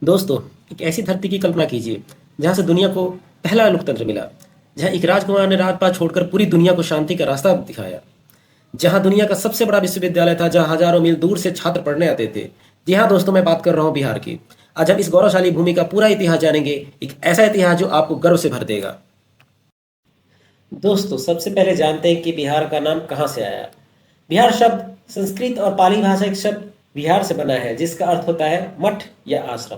दोस्तों, एक ऐसी धरती की कल्पना कीजिए जहाँ से दुनिया को पहला लोकतंत्र मिला, जहाँ एक राजकुमार ने राजपाट छोड़कर पूरी दुनिया को शांति का रास्ता दिखाया, जहाँ दुनिया का सबसे बड़ा विश्वविद्यालय था, जहाँ हजारों मील दूर से छात्र पढ़ने आते थे। जी हाँ दोस्तों, मैं बात कर रहा हूँ बिहार की। आज हम इस गौरवशाली भूमि का पूरा इतिहास जानेंगे, एक ऐसा इतिहास जो आपको गर्व से भर देगा। दोस्तों, सबसे पहले जानते हैं कि बिहार का नाम कहाँ से आया। बिहार शब्द संस्कृत और पाली भाषा के शब्द बिहार से बना है, जिसका अर्थ होता है मठ या आश्रम।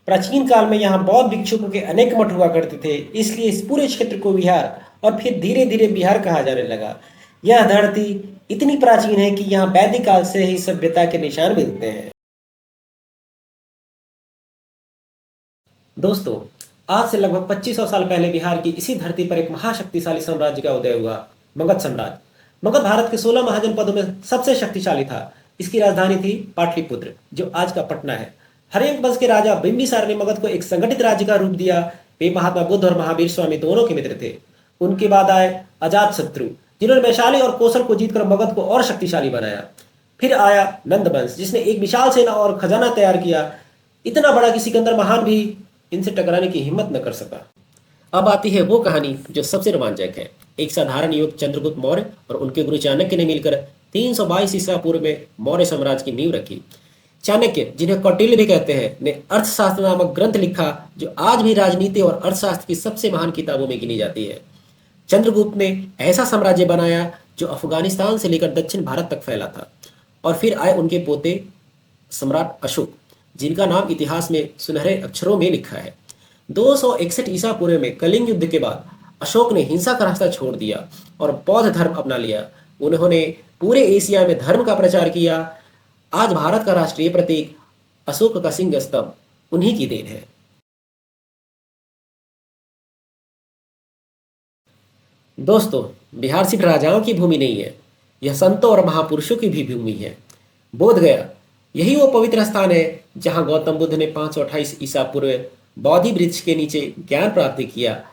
प्राचीन काल में यहाँ बौद्ध भिक्षुकों के अनेक मठ हुआ करते थे, इसलिए इस पूरे क्षेत्र को बिहार और फिर धीरे धीरे बिहार कहा जाने लगा। यह धरती इतनी प्राचीन है कि यहाँ वैदिक काल से ही सभ्यता के निशान मिलते हैं। दोस्तों, आज से लगभग 2500 साल पहले बिहार की इसी धरती पर एक महाशक्तिशाली साम्राज्य का उदय हुआ, मगध साम्राज्य। मगध भारत के 16 महाजनपदों में सबसे शक्तिशाली था। इसकी राजधानी थी पाटलिपुत्र, जो आज का पटना है। हर्यक वंश के राजा बिंबिसार ने मगध को एक संगठित राज्य का रूप दिया। वे महात्मा बुद्ध और महावीर स्वामी दोनों के मित्र थे। उनके बाद आए अजात शत्रु, जिन्होंने वैशाली और कौशल को जीतकर मगध को और शक्तिशाली बनाया। फिर आया नंद वंश, जिसने एक विशाल सेना और खजाना तैयार किया, इतना बड़ा कि सिकंदर महान भी इनसे टकराने की हिम्मत न कर सका। अब आती है वो कहानी जो सबसे रोमांचक है। एक साधारण युवक चंद्रगुप्त मौर्य और उनके गुरु चाणक्य ने मिलकर 322 ईसा पूर्व में मौर्य साम्राज्य की नींव रखी। चाणक्य, जिन्हें कौटिल्य भी कहते हैं, ने अर्थशास्त्र नामक ग्रंथ लिखा, जो आज भी राजनीति और अर्थशास्त्र की सबसे महान किताबों में गिनी जाती है। चंद्रगुप्त ने ऐसा साम्राज्य बनाया जो अफगानिस्तान से लेकर दक्षिण भारत तक फैला था। और फिर आए उनके पोते सम्राट अशोक, जिनका नाम इतिहास में सुनहरे अक्षरों में लिखा है। 261 ईसा पूर्व में कलिंग युद्ध के बाद अशोक ने हिंसा का रास्ता छोड़ दिया और बौद्ध धर्म अपना लिया। उन्होंने पूरे एशिया में धर्म का प्रचार किया। आज भारत का राष्ट्रीय प्रतीक अशोक का सिंह स्तंभ उन्हीं की देन है। दोस्तों, बिहार सिर्फ राजाओं की भूमि नहीं है, यह संतों और महापुरुषों की भी भूमि है। बोध गया, यही वो पवित्र स्थान है जहां गौतम बुद्ध ने 528 ईसा पूर्व बोधि वृक्ष के नीचे ज्ञान प्राप्त किया।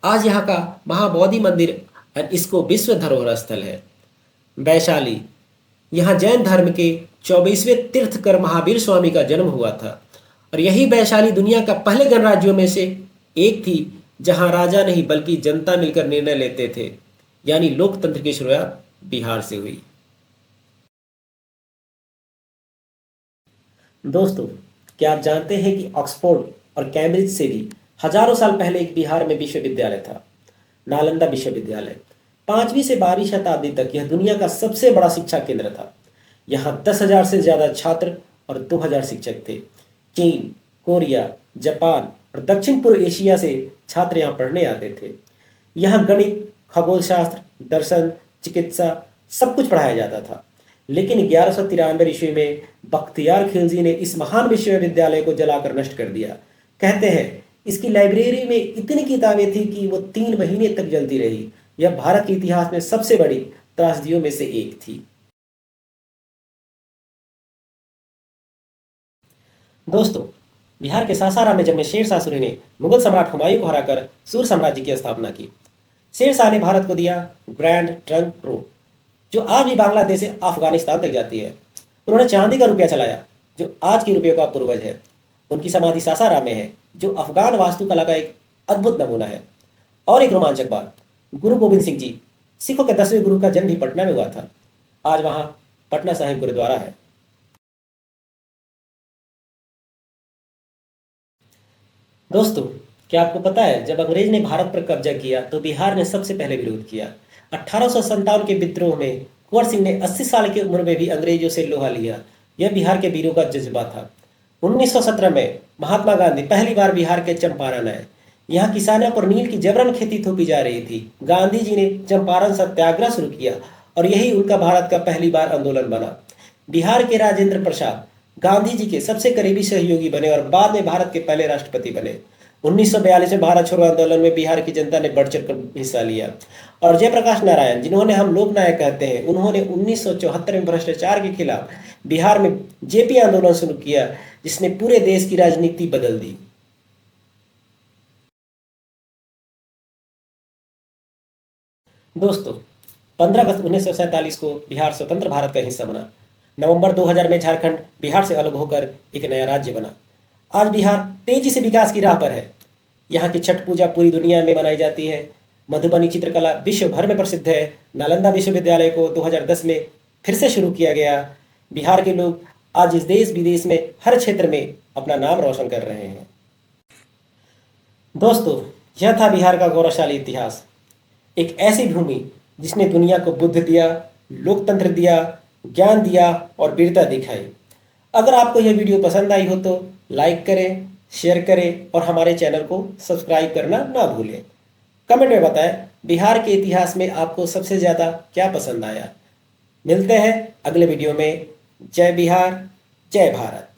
आज यहाँ का महाबोधि मंदिर और इसको विश्व धरोहर स्थल है। वैशाली, यहाँ जैन धर्म के 24वें तीर्थकर महावीर स्वामी का जन्म हुआ था। और यही वैशाली दुनिया का पहले गणराज्यों में से एक थी, जहाँ राजा नहीं बल्कि जनता मिलकर निर्णय लेते थे। यानी लोकतंत्र की शुरुआत बिहार से हुई। दोस्तों, क्या आप जानते हैं कि ऑक्सफोर्ड और कैम्ब्रिज से भी हजारों साल पहले एक बिहार में विश्वविद्यालय था, नालंदा विश्वविद्यालय। 5वीं से 12वीं शताब्दी तक यह दुनिया का सबसे बड़ा शिक्षा केंद्र था। यहाँ 10,000 से ज्यादा छात्र और 2,000 शिक्षक थे। चीन, कोरिया, जापान और दक्षिण पूर्व एशिया से छात्र यहाँ पढ़ने आते थे। यहाँ गणित, खगोल शास्त्र, दर्शन, चिकित्सा सब कुछ पढ़ाया जाता था। लेकिन 1193 ईस्वी में बख्तियार खिलजी ने इस महान विश्वविद्यालय को जलाकर नष्ट कर दिया। कहते हैं इसकी लाइब्रेरी में इतनी किताबें थी कि वो 3 महीने तक जलती रही। यह भारत के इतिहास में सबसे बड़ी त्रासदियों में से एक थी। दोस्तों, बिहार के सासाराम में जब शेरशाह सूरी ने मुगल सम्राट हुमायूं को हराकर सूर साम्राज्य की स्थापना की। शेरशाह ने भारत को दिया ग्रैंड ट्रंक रोड, जो आज भी बांग्लादेश से अफगानिस्तान तक जाती है। उन्होंने चांदी का रुपया चलाया, जो आज के रुपये का पूर्वज है। उनकी समाधि सासाराम में है, जो अफगान वास्तुकला का एक अद्भुत नमूना है। और एक रोमांचक बात, गुरु गोविंद सिंह जी, सिखों के 10वें गुरु का जन्म भी पटना में हुआ था। आज वहां पटना साहिब गुरुद्वारा है। दोस्तों, क्या आपको पता है जब अंग्रेज ने भारत पर कब्जा किया तो बिहार ने सबसे पहले विरोध किया। 1857 के विद्रोह में कुंवर सिंह ने 80 साल की उम्र में भी अंग्रेजों से लोहा लिया। यह बिहार के वीरों का जज्बा था। 1917 में महात्मा गांधी पहली बार बिहार के चंपारण आए। यहाँ किसानों पर नील की जबरन खेती थोपी जा रही थी। गांधी जी ने चंपारण सत्याग्रह शुरू किया और यही उनका भारत का पहली बार आंदोलन बना। बिहार के राजेंद्र प्रसाद गांधी जी के सबसे करीबी सहयोगी बने और बाद में भारत के पहले राष्ट्रपति बने। 1942 में भारत छोड़ो आंदोलन में बिहार की जनता ने बढ़ चढ़कर हिस्सा लिया। और जयप्रकाश नारायण, जिन्होंने हम लोकनायक कहते हैं, उन्होंने 1974 में भ्रष्टाचार के खिलाफ बिहार में जेपी आंदोलन शुरू किया, जिसने पूरे देश की राजनीति बदल दी। दोस्तों, 15 अगस्त 1947 को बिहार स्वतंत्र भारत का हिस्सा बना। नवंबर 2000 में झारखंड बिहार से अलग होकर एक नया राज्य बना। आज बिहार तेजी से विकास की राह पर है। यहाँ की छठ पूजा पूरी दुनिया में मनाई जाती है। मधुबनी चित्रकला विश्व भर में प्रसिद्ध है। नालंदा विश्वविद्यालय को 2010 में फिर से शुरू किया गया। बिहार के लोग आज इस देश विदेश में हर क्षेत्र में अपना नाम रोशन कर रहे हैं। दोस्तों, यह था बिहार का गौरवशाली इतिहास। एक ऐसी भूमि जिसने दुनिया को बुद्ध दिया, लोकतंत्र दिया, ज्ञान दिया और वीरता दिखाई। अगर आपको यह वीडियो पसंद आई हो तो लाइक करें, शेयर करें और हमारे चैनल को सब्सक्राइब करना ना भूलें। कमेंट में बताएं बिहार के इतिहास में आपको सबसे ज़्यादा क्या पसंद आया। मिलते हैं अगले वीडियो में। जय बिहार, जय भारत।